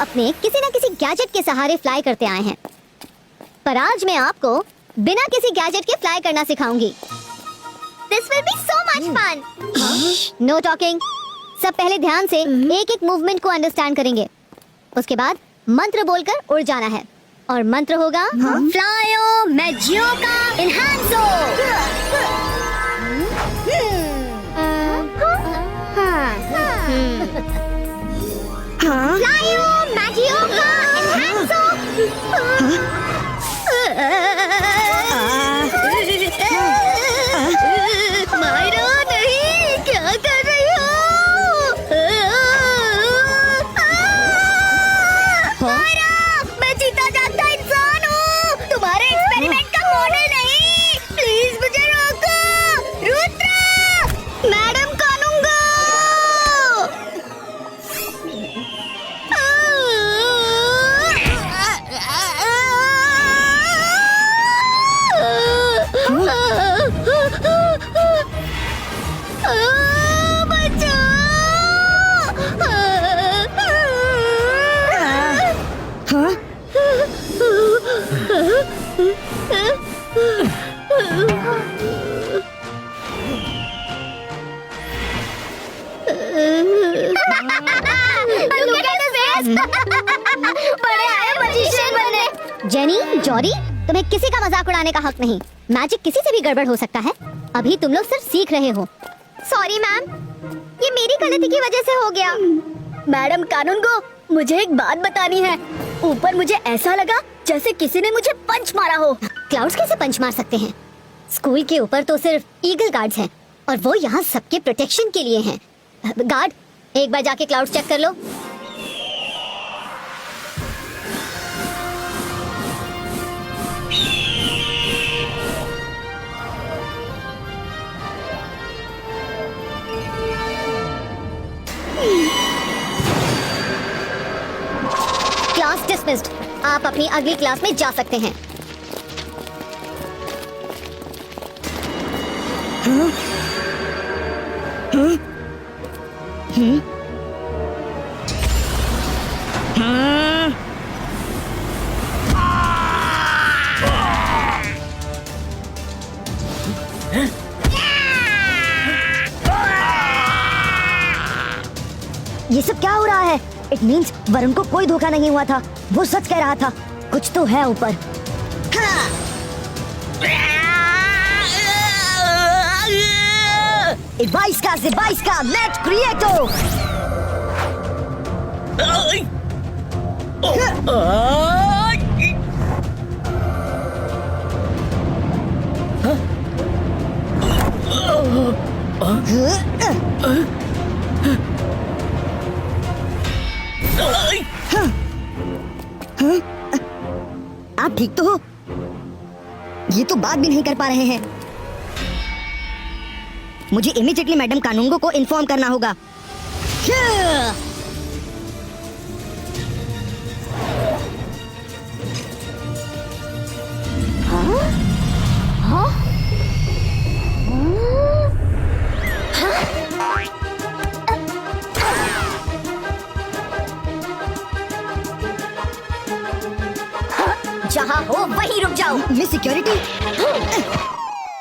अपने किसी न किसी गैजेट के सहारे फ्लाई करते आए हैं, पर आज मैं आपको बिना किसी गैजेट के फ्लाई करना सिखाऊंगी। This will be so much fun. Know talking. सब पहले ध्यान से एक एक मूवमेंट को अंडरस्टैंड करेंगे। उसके बाद मंत्र बोलकर उड़ जाना है, और मंत्र होगा Flyo Magioka Enhanzo. Flyo Magioka Enhanzo. Myra नहीं, क्या कर रही हो? मायरा, मैं जीता जागता इंसान हूँ, तुम्हारे एक्सपेरिमेंट का मॉडल नहीं। प्लीज मुझे रोको। रुद्रा, मैडम कानूंगा। बड़े आए magician बनने। जेनी, जॉरी, तुम्हें किसी का मजाक उड़ाने का हक नहीं। मैजिक किसी से भी गड़बड़ हो सकता है। अभी तुम लोग सिर्फ सीख रहे हो। सॉरी मैम, ये मेरी गलती की वजह से हो गया। मैडम कानूनगो, मुझे एक बात बतानी है। ऊपर मुझे ऐसा लगा जैसे किसी ने मुझे पंच मारा हो। क्लाउड्स कैसे पंच मार सकते हैं? स्कूल के ऊपर तो सिर्फ ईगल गार्ड्स हैं, और वो यहाँ सबके प्रोटेक्शन के लिए हैं। गार्ड, एक बार जाके क्लाउड्स चेक कर लो। Class dismissed. आप अपनी अगली क्लास में जा सकते हैं। ये सब क्या हो रहा है? इट मीन्स वरुण को कोई धोखा नहीं हुआ था। वो सच कह रहा था। कुछ तो है ऊपर। Ibaiska, Net Creato! आप ठीक तो हो? ये तो बात भी नहीं कर पा रहे हैं। मुझे इमीडिएटली मैडम कानूंगो को इन्फॉर्म करना होगा। जहाँ हो वहीं रुक जाओ। ये सिक्योरिटी।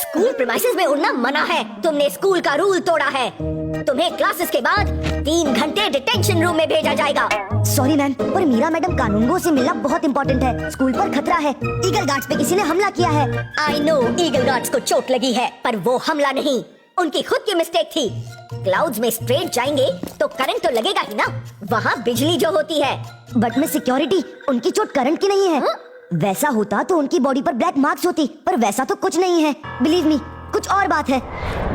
स्कूल प्रीमाइसेस में उड़ना मना है। तुमने स्कूल का रूल तोड़ा है। तुम्हें क्लासेस के बाद 3 घंटे डिटेंशन रूम में भेजा जाएगा। सॉरी मैम, पर मीरा मैडम कानूनगो से मिलना बहुत इंपॉर्टेंट है। स्कूल पर खतरा है। ईगल गार्ड्स पे किसी ने हमला किया है। आई नो, ईगल गार्ड्स को चोट लगी है, पर वो हमला नहीं, उनकी खुद की मिस्टेक थी। क्लाउड्स में स्ट्रेट जाएंगे तो करंट तो लगेगा ही ना। वहाँ बिजली जो होती है। बट में सिक्योरिटी, उनकी चोट करंट की नहीं है। वैसा होता तो उनकी बॉडी पर ब्लैक मार्क्स होती, पर वैसा तो कुछ नहीं है। बिलीव मी, कुछ और बात है।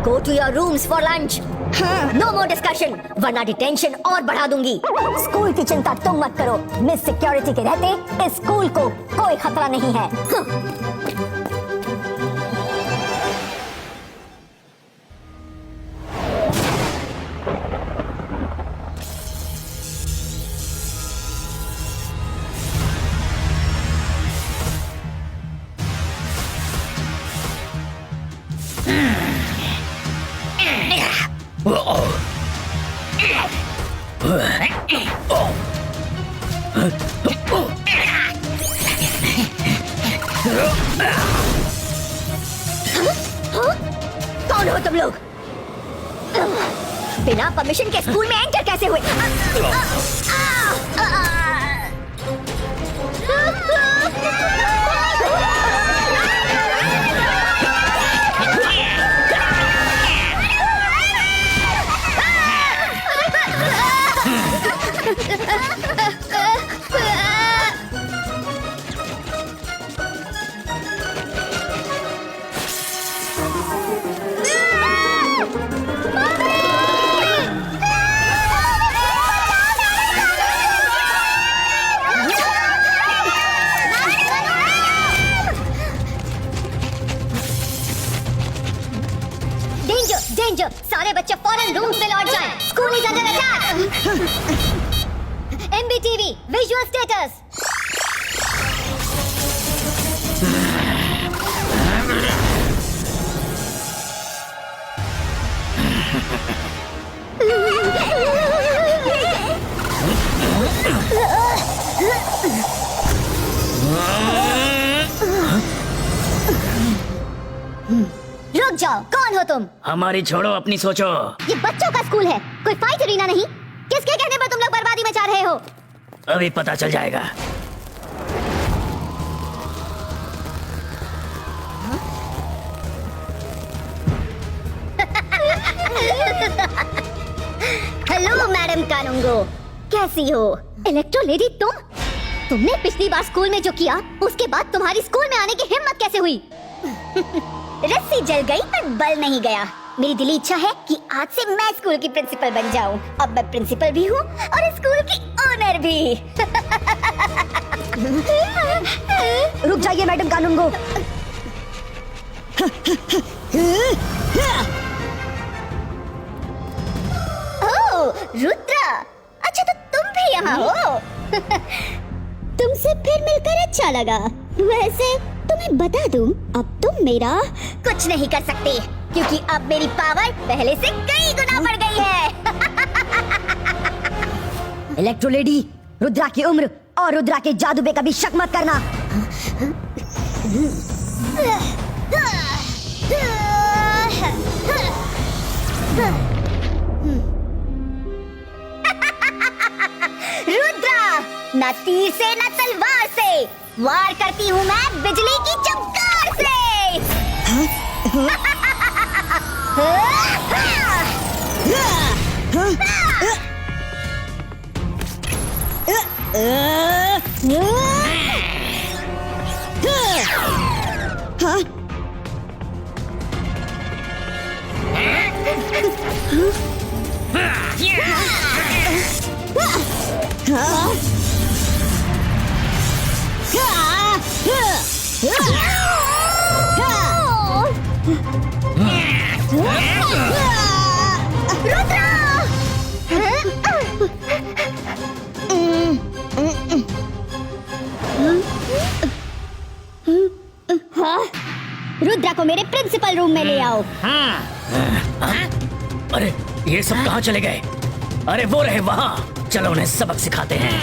Go to your rooms for lunch. No more discussion, वरना डिटेंशन और बढ़ा दूंगी। स्कूल की चिंता तुम मत करो। मिस सिक्योरिटी के रहते इस स्कूल को कोई खतरा नहीं है। तुम लोग? बिना परमिशन के स्कूल में एंटर कैसे हुए? डेंजर! सारे बच्चे फौरन रूम में लौट जाएं। School is under attack. MBTV visual status. रुक जाओ, कौन हो तुम? हमारी छोड़ो, अपनी सोचो। ये बच्चों का स्कूल है, कोई फाइट अरीना नहीं। किसके कहने पर तुम लोग बर्बादी मचा रहे हो? अभी पता चल जाएगा। हेलो मैडम कानूंगो, कैसी हो? इलेक्ट्रो लेडी तुमने पिछली बार स्कूल में जो किया, उसके बाद तुम्हारी स्कूल में आने की हिम्मत कैसे हुई? रस्सी जल गई पर बल नहीं गया। मेरी दिली इच्छा है कि आज से मैं स्कूल की प्रिंसिपल बन जाऊं। अब मैं प्रिंसिपल भी हूँ और स्कूल की ओनर भी। रुक जाइए मैडम कानूनगो। ओह रुद्रा, अच्छा तो तुम भी यहाँ हो। तुमसे फिर मिलकर अच्छा लगा। वैसे तुम्हें बता दूं, अब तुम मेरा कुछ नहीं कर सकते, क्योंकि अब मेरी पावर पहले से कई गुना बढ़ गई है। इलेक्ट्रो लेडी, रुद्रा की उम्र और रुद्रा के जादू पे कभी शक मत करना। रुद्रा, न तीर से न तलवार से, वार करती हूँ मैं बिजली की चमकार से। रुद्रा को मेरे प्रिंसिपल रूम में ले आओ। अरे ये सब कहाँ चले गए? अरे वो रहे वहाँ, चलो उन्हें सबक सिखाते हैं।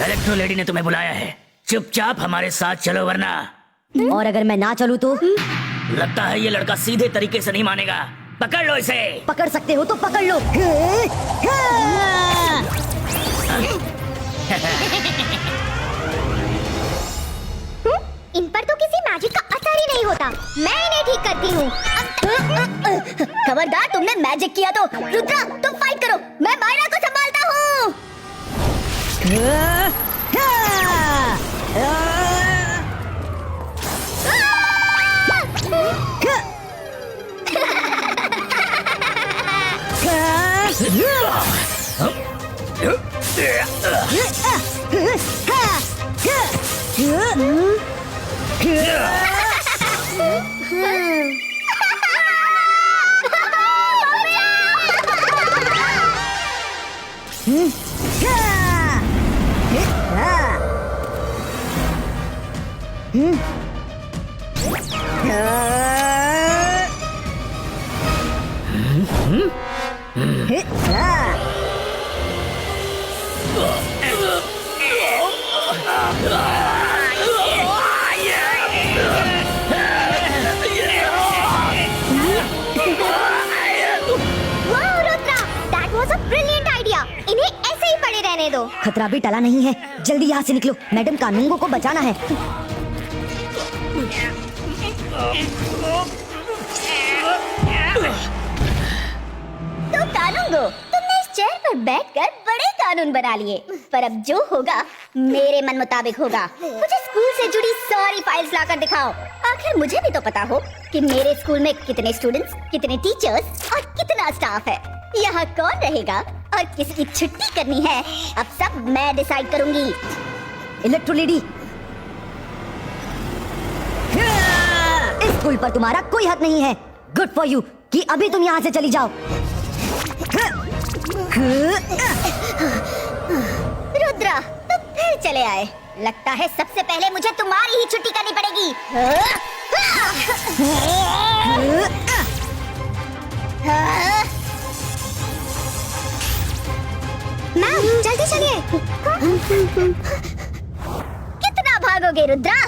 इलेक्ट्रो लेडी ने तुम्हें बुलाया है, चुपचाप हमारे साथ चलो वरना। और अगर मैं ना चलूं तो? लगता है ये लड़का सीधे तरीके से नहीं मानेगा। पकड़ लो इसे। पकड़ सकते हो तो पकड़ लो। इन पर तो किसी मैजिक का असर ही नहीं होता। मैं इन्हें ठीक करती हूँ। खबरदार, तुमने मैजिक किया तो। रुद्रा, तुम फाइट करो, मैं मायरा को संभालता हूँ। वाह Rudra, that was a brilliant idea. इन्हें ऐसे ही पड़े रहने दो. खतरा भी टला नहीं है, जल्दी यहाँ से निकलो, मैडम कानूंगो को बचाना है। तो कानूंगो, तुमने इस चेयर पर बैठकर बड़े कानून बना लिए, पर अब जो होगा मेरे मन मुताबिक होगा। मुझे स्कूल से जुड़ी सारी फाइल्स लाकर दिखाओ। आखिर मुझे भी तो पता हो कि मेरे स्कूल में कितने स्टूडेंट्स, कितने टीचर्स और कितना स्टाफ है। यहाँ कौन रहेगा और किसकी छुट्टी करनी है, अब सब मैं डिसाइड करूंगी। इलेक्ट्रो लेडी, इस स्कूल पर तुम्हारा कोई हक नहीं है। गुड फॉर यू कि अभी तुम यहाँ से चली जाओ। रुद्रा, तुम फिर चले आए। लगता है सबसे पहले मुझे तुम्हारी ही छुट्टी करनी पड़ेगी। मैम, जल्दी चलिए। कितना भागोगे रुद्रा?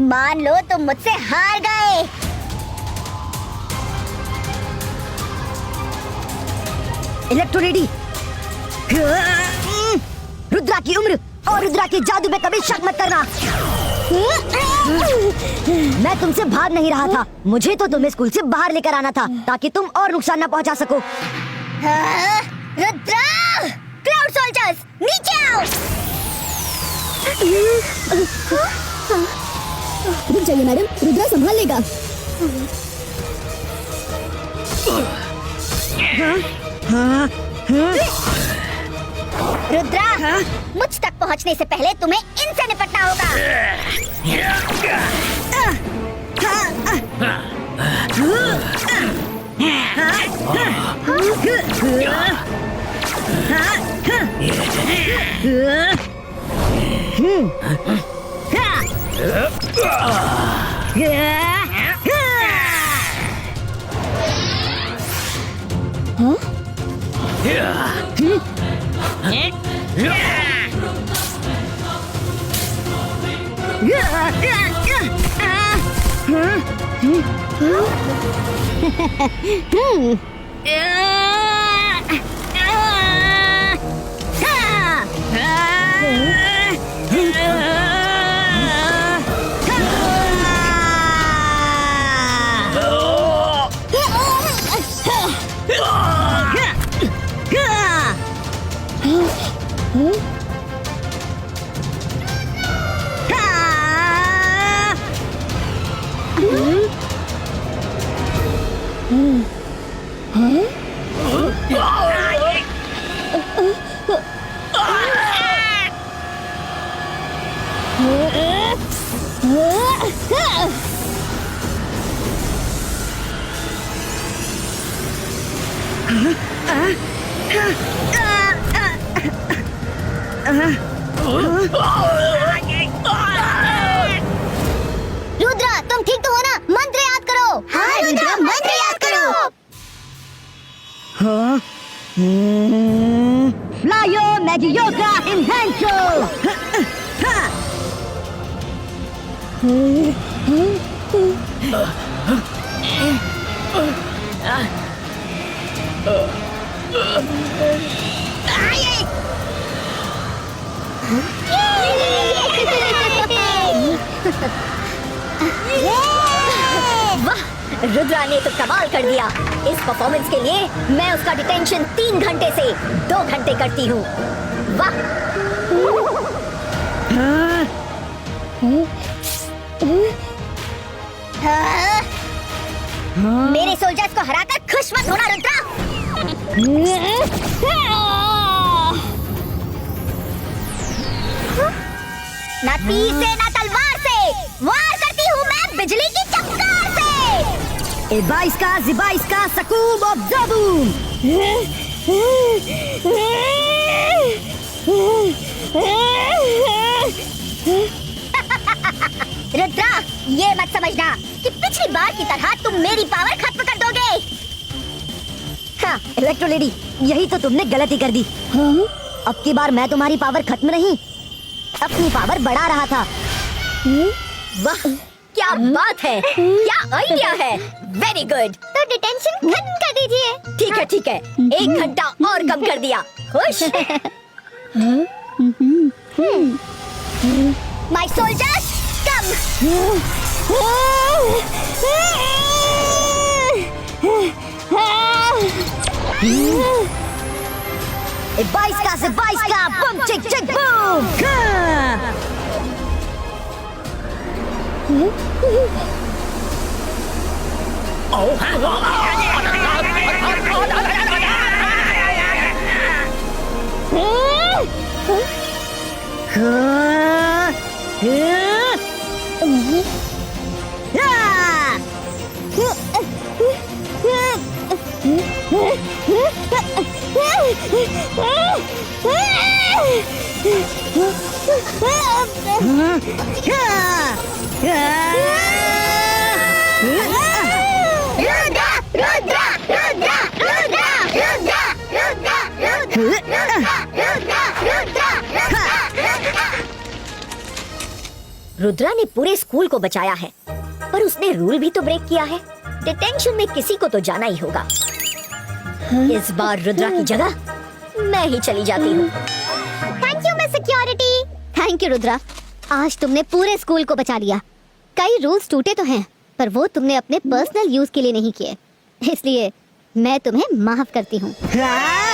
मान लो तुम मुझसे हार गए। इलेक्ट्रो लेडी, रुद्रा की उम्र और रुद्रा के जादू पे कभी शक मत करना। मैं तुमसे भाग नहीं रहा था, मुझे तो तुम्हें स्कूल से बाहर लेकर आना था ताकि तुम और नुकसान न पहुंचा सको। रुद्रा, क्लाउड सोल्जर्स नीचे आओ। रुक जाइए मैडम, रुद्रा संभाल लेगा। रुद्रा, मुझ तक पहुंचने से पहले तुम्हें इनसे निपटना होगा। रुद्रा, तुम ठीक तो हो ना? मंत्र याद करो। हाँ रुद्रा, मंत्र याद करो। फ्लायो मैजियोका इन्हेंटो। वाह, रुद्रा ने तो कमाल कर दिया। इस परफॉर्मेंस के लिए मैं उसका डिटेंशन 3 घंटे से 2 घंटे करती हूँ। वाह। मेरे सोल्जर्स को हराकर खुश मत होना रुद्रा। ना तीर से ना तलवार से वार करती हूँ मैं बिजली की चमकार से। एबाइस्का जिबाइस्का सकूब ऑफ ज़बूम। रुद्रा, ये मत समझना कि पिछली बार की तरह तुम मेरी पावर खत्म कर दोगे। हाँ, इलेक्ट्रो लेडी, यही तो तुमने गलती कर दी। अब की बार मैं तुम्हारी पावर खत्म नहीं, अपनी पावर बढ़ा रहा था। वाह, क्या बात है, क्या आइडिया है, वेरी गुड। तो डिटेंशन खत्म कर दीजिए। ठीक है ठीक है, 1 घंटा और कम कर दिया। खुश? माय सोल्जर्स कम। एक 22 का बम चिक चिक बूम। हाँ। हाँ। रुद्रा ने पूरे स्कूल को बचाया है, पर उसने रूल भी तो ब्रेक किया है। डिटेंशन में किसी को तो जाना ही होगा। इस बार रुद्रा की जगह मैं ही चली जाती हूँ। Thank you miss security. Thank you Rudra, आज तुमने पूरे स्कूल को बचा लिया। कई रूल्स टूटे तो हैं, पर वो तुमने अपने पर्सनल यूज के लिए नहीं किए, इसलिए मैं तुम्हें माफ करती हूँ। हाँ?